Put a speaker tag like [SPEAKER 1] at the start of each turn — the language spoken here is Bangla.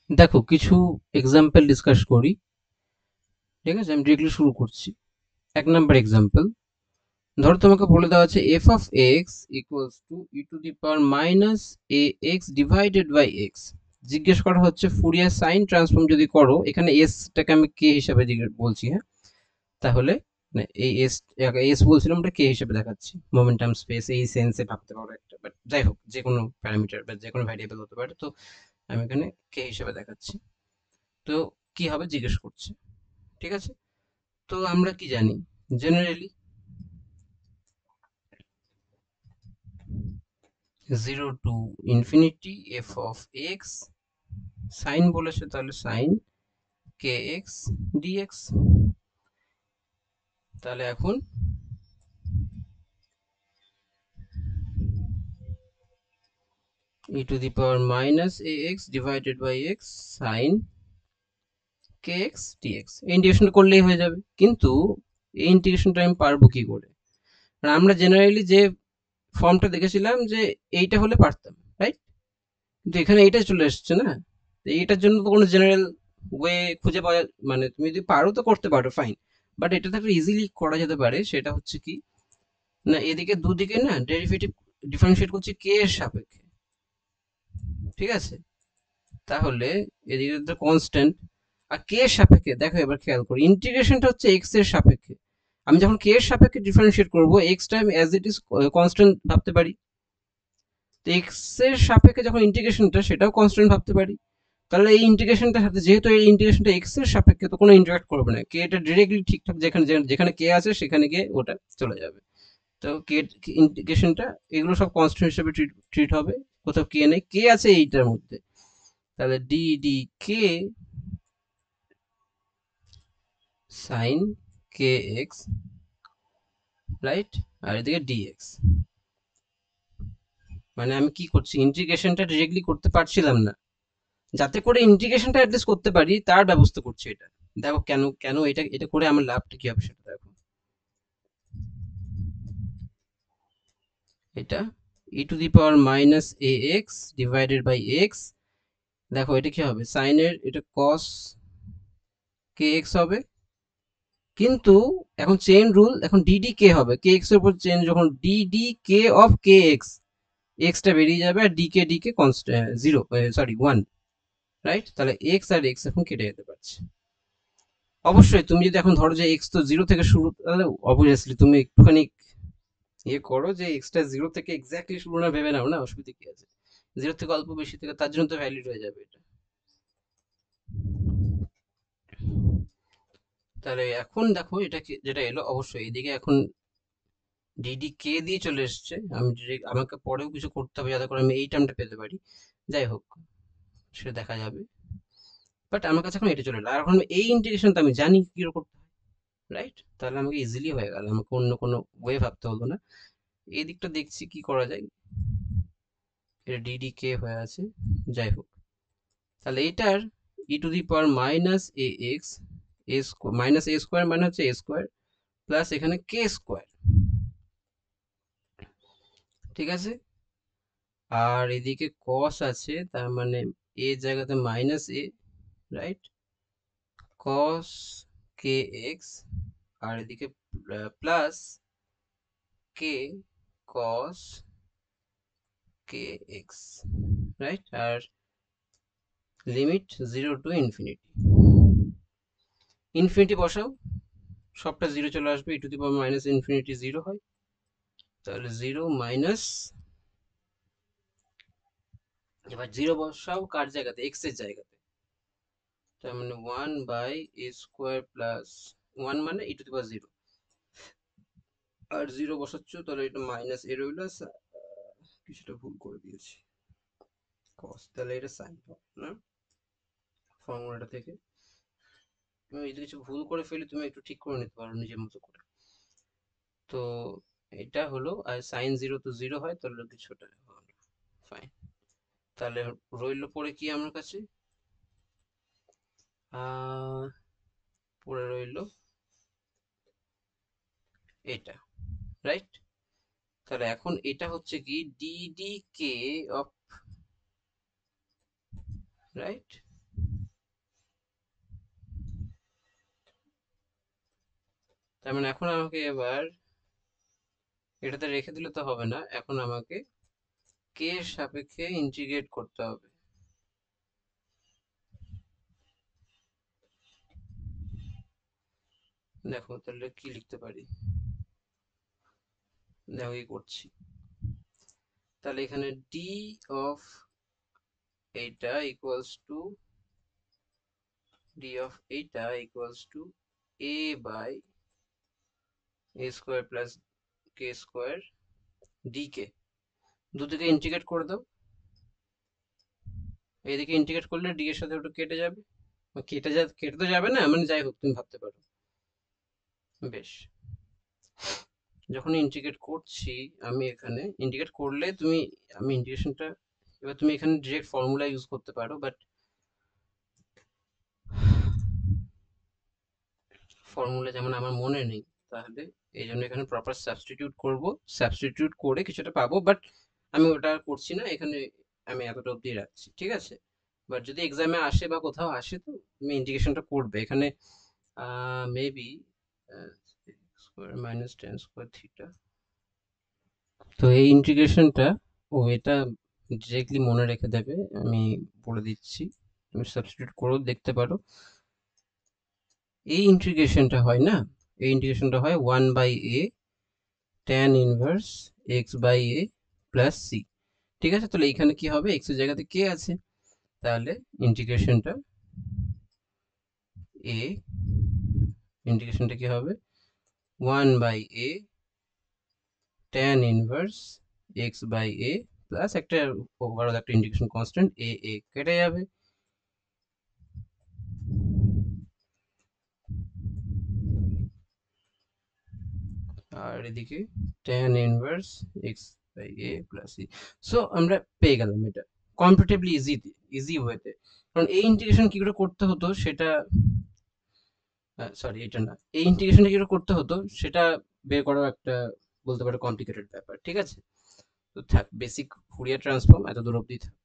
[SPEAKER 1] দেখো কিছু এক্সাম্পল ডিসকাস করি। ঠিক আছে, আমি ডিরেক্টলি শুরু করছি। 1 নাম্বার এক্সাম্পল, ধরো তোমাকে বলে দেওয়া আছে f of x equals to e to the power minus a x divided by x. জিজ্ঞেস করা হচ্ছে ফুরিয়ার সাইন ট্রান্সফর্ম যদি করো, এখানে এসটাকে আমি কে হিসাবে বলছি, হ্যাঁ। তাহলে মানে এই এস, এস বলছিলাম, ওটা কে হিসেবে দেখাচ্ছি, মোমেন্টাম স্পেস এই সেন্সে ভাবতে পারো একটা, বাট যাই হোক যে কোনো প্যারামিটার বা যে কোনো ভ্যারিয়েবল হতে পারে। তো আমি এখানে কে হিসেবে দেখাচ্ছি। তো কি হবে জিজ্ঞেস করছে, ঠিক আছে। তো আমরা কি জানি generally, 0 to infinity f of x, sine বলেছে তাহলে সাইন কে এক্স ডিএক্স। তাহলে এখন e to the power minus a x divided by x sine k x dx, এই ইন্টিগ্রেশনটা করলেই হয়ে যাবে। কিন্তু এই ইন্টিগ্রেশনটা আমি পারবো কি করে? আর আমরা জেনারেলি যে ফর্মটা দেখেছিলাম যে এইটা হলে পারতাম, রাইট? কিন্তু এখানে এইটা চলে এসছে না। তো এইটার জন্য তো কোনো জেনারেল ওয়ে খুঁজে পাওয়া, মানে তুমি যদি পারো তো করতে পারো, ফাইন। বাট এটা তো ইজিলি করা যেতে পারে, সেটা হচ্ছে কি না, এদিকে দুদিকে না ডেরিভেটিভ ডিফারেন্সিয়েট করছি কে এর সাপেক্ষে, ঠিক আছে। তাহলে এদিকে তো কনস্ট্যান্ট, আর কে এর সাপেক্ষে দেখো, এবার খেয়াল করি ইন্টিগ্রেশনটা হচ্ছে এক্স এর সাপেক্ষে। আমি যখন কে এর সাপেক্ষে ডিফারেন্সিয়েট করবো, এক্সটা আমি অ্যাজ ইট ইজ কনস্ট্যান্ট ভাবতে পারি। তো এক্স এর সাপেক্ষে যখন ইন্টিগ্রেশনটা, সেটাও কনস্ট্যান্ট ভাবতে পারি। তাহলে এই ইন্টিগ্রেশনটার সাথে, যেহেতু এই ইন্টিগ্রেশনটা এক্স এর সাপেক্ষে, তো কোনো ইন্টারাক্ট করবে না, কে এটা ডিরেক্টলি ঠিকঠাক যেখানে যেখানে কে আছে সেখানে গিয়ে ওটা চলে যাবে। তো কে ইন্টিগ্রেশনটা, এগুলো সব কনস্ট্যান্ট হিসেবে ট্রিট হবে। কোথাও কে নেই, কে আছে এইটার মধ্যে। তাহলে ডি ডি কে সাইন কে এক্স, রাইট। আর এদিকে ডিএক্স, মানে আমি কি করছি, ইন্টিগ্রেশনটা ডিরেক্টলি করতে পারছিলাম না, যাতে করে ইন্টিগ্রেশনটা অ্যাটলিস্ট করতে পারি তার ব্যবস্থা করছি এটা। দেখো কেন কেন এটা এটা করে আমার লাভটা কি হবে সেটা দেখো। এটা e to the power minus a x divided by x. দেখো এটা কি হবে, সাইনের এটা কস কে এক্স হবে। কিন্তু এখন চেইন রুল, এখন ডিডি কে হবে, কে এক্স এর উপর চেন, যখন d d k of k x, এক্সটা বেরিয়ে যাবে আর d k constant zero, sorry one, right. তাহলে এক্স আর এক্স এখন কেটে যেতে পারছে। অবশ্যই তুমি যদি এখন ধরো যে এক্স তো জিরো থেকে শুরু, তাহলে অবভিয়াসলি তুমি একটুখানি ইয়ে করো যে এক্সটা জিরো থেকে এক্স্যাক্টলি শুরু না ভেবে নাও না, অসুবিধা কি আছে। জিরো থেকে অল্প বেশি থেকে, তার জন্য তো ভ্যালিড হয়ে যাবে এটা। তাহলে এখন দেখো এটা যেটা এলো, অবশ্যই এদিকে এখন ডিডি কে দিয়ে চলে এসছে। আমি ডিরেক্ট, আমাকে পরেও কিছু করতে হবে যাতে করে আমি এই টার্মটা পেতে পারি। যাই হোক, সেটা দেখা যাবে। বাট আমার কাছে এখন এটা চলে এলো, আর এখন এই ইন্টিগ্রেশনটা আমি জানি কি করে করতে হয়, রাইট। তাহলে আমাকে ইজিলি হয়ে গেল, আমাকে অন্য কোনো ওয়ে ভাবতে হলো না। এই দিকটা দেখছি কি করা যায়। এটা ডিডি কে হয়ে আছে, যাই হোক। তাহলে এটার e to the power minus a x, a minus a square মানে হচ্ছে এ স্কোয়ার, প্লাস এখানে কে স্কোয়ার, ঠিক আছে। আর এদিকে কস আছে, তার মানে এ জায়গাতে minus a, right, cos k x. আর এদিকে plus k cos k x, right. আর লিমিট 0 to ইনফিনিটি, ইনফিনিটি বসাও, সবটা জিরো চলে আসবে, e to the power minus infinity zero হয়। তাহলে জিরো মাইনাস, এবার জিরো বসাও কার জায়গাতে, এক্স এর জায়গাতে। তার মানে 1/a² প্লাস 1 মানে e to the power zero. আর জিরো বসাচ্ছ, তাহলে এটা মাইনাস এ রইল, কিছুটা ভুল করে দিয়েছি, কস, তাহলে এটা সাইন হবে না ফর্মুলাটা থেকে। তুমি যদি কিছু ভুল করে ফেলি, তুমি একটু ঠিক করে নিতে পারো নিজের মতো করে। তো এটা হলো, আর সাইন 0 তো 0 হয়, তাহলে কিছুটা ফাইন। তাহলে রইলো পরে কি আমার কাছে, আহ পরে রইলো এটা, রাইট। তাহলে এখন এটা হচ্ছে কি ডিডি কে অফ, রাইট, তার মানে এখন আমাকে এবার এটাতে রেখে দিলে তো হবে না, এখন আমাকে কে এর সাপেক্ষে ইন্টিগ্রেট করতে হবে। দেখো তাহলে কি লিখতে পারি, দেখো কি করছি। তাহলে এখানে ডি অফ এইটা equals to a by a square plus k square d k দুদিকে ইন্টিগ্রেট করে দাও। এইদিকে ইন্টিগ্রেট করলে ডি এর সাথে ওটা কেটে যাবে, কেটে তো যাবে না, মানে যাই হোক তুমি ভাবতে পারো। বেশ, যখন ইন্টিগ্রেট করছি আমি, এখানে ইন্টিগ্রেট করলে তুমি, আমি ইন্টিগ্রেশনটা, এবার তুমি এখানে ডিরেক্ট ফর্মুলা ইউজ করতে পারো, বাট ফর্মুলা যেমন আমার মনে নেই, তাহলে এই জন্য এখানে প্রপার সাবস্টিটিউট করব, সাবস্টিটিউট করে কিছুটা পাবো, বাট আমি ওটা আর করছি না এখানে, আমি এতটা অবধি রাখছি, ঠিক আছে। বাট যদি এক্সামে আসে বা কোথাও আসে তো তুমি ইন্টিগ্রেশনটা করবে এখানে, maybe square minus tan square theta. তো এই ইন্টিগ্রেশনটা, ও এটা ডিরেক্টলি মনে রেখে দেবে, আমি বলে দিচ্ছি, তুমি সাবস্টিটিউট করেও দেখতে পারো। এই ইন্টিগ্রেশনটা হয় না, এই ইন্টিগ্রেশনটা হয় 1/a tan inverse x/a plus c, ঠিক আছে। তাহলে এইখানে কি হবে, x এর জায়গাতে k আছে, তাহলে ইন্টিগ্রেশনটা কি হবে 1/a tan inverse x/a plus একটা ওভারঅল একটা ইন্টিগ্রেশন কনস্ট্যান্ট a কেটে যাবে, আর এদিকে tan inverse x/a plus c। So আমরা পেয়ে গেলাম এটা কম্পারেটিভলি ইজি ওয়েতে। কারণ এই ইন্টিগ্রেশন কি করে করতে হতো সেটা, সরি এটা না, এই ইন্টিগ্রেশনটা কি করে করতে হতো সেটা বের করাও একটা, বলতে পারো কমপ্লিকেটেড ব্যাপার, ঠিক আছে। তো থাক, বেসিক ফুরিয়ার ট্রান্সফর্ম এত দূর অবধি থাক।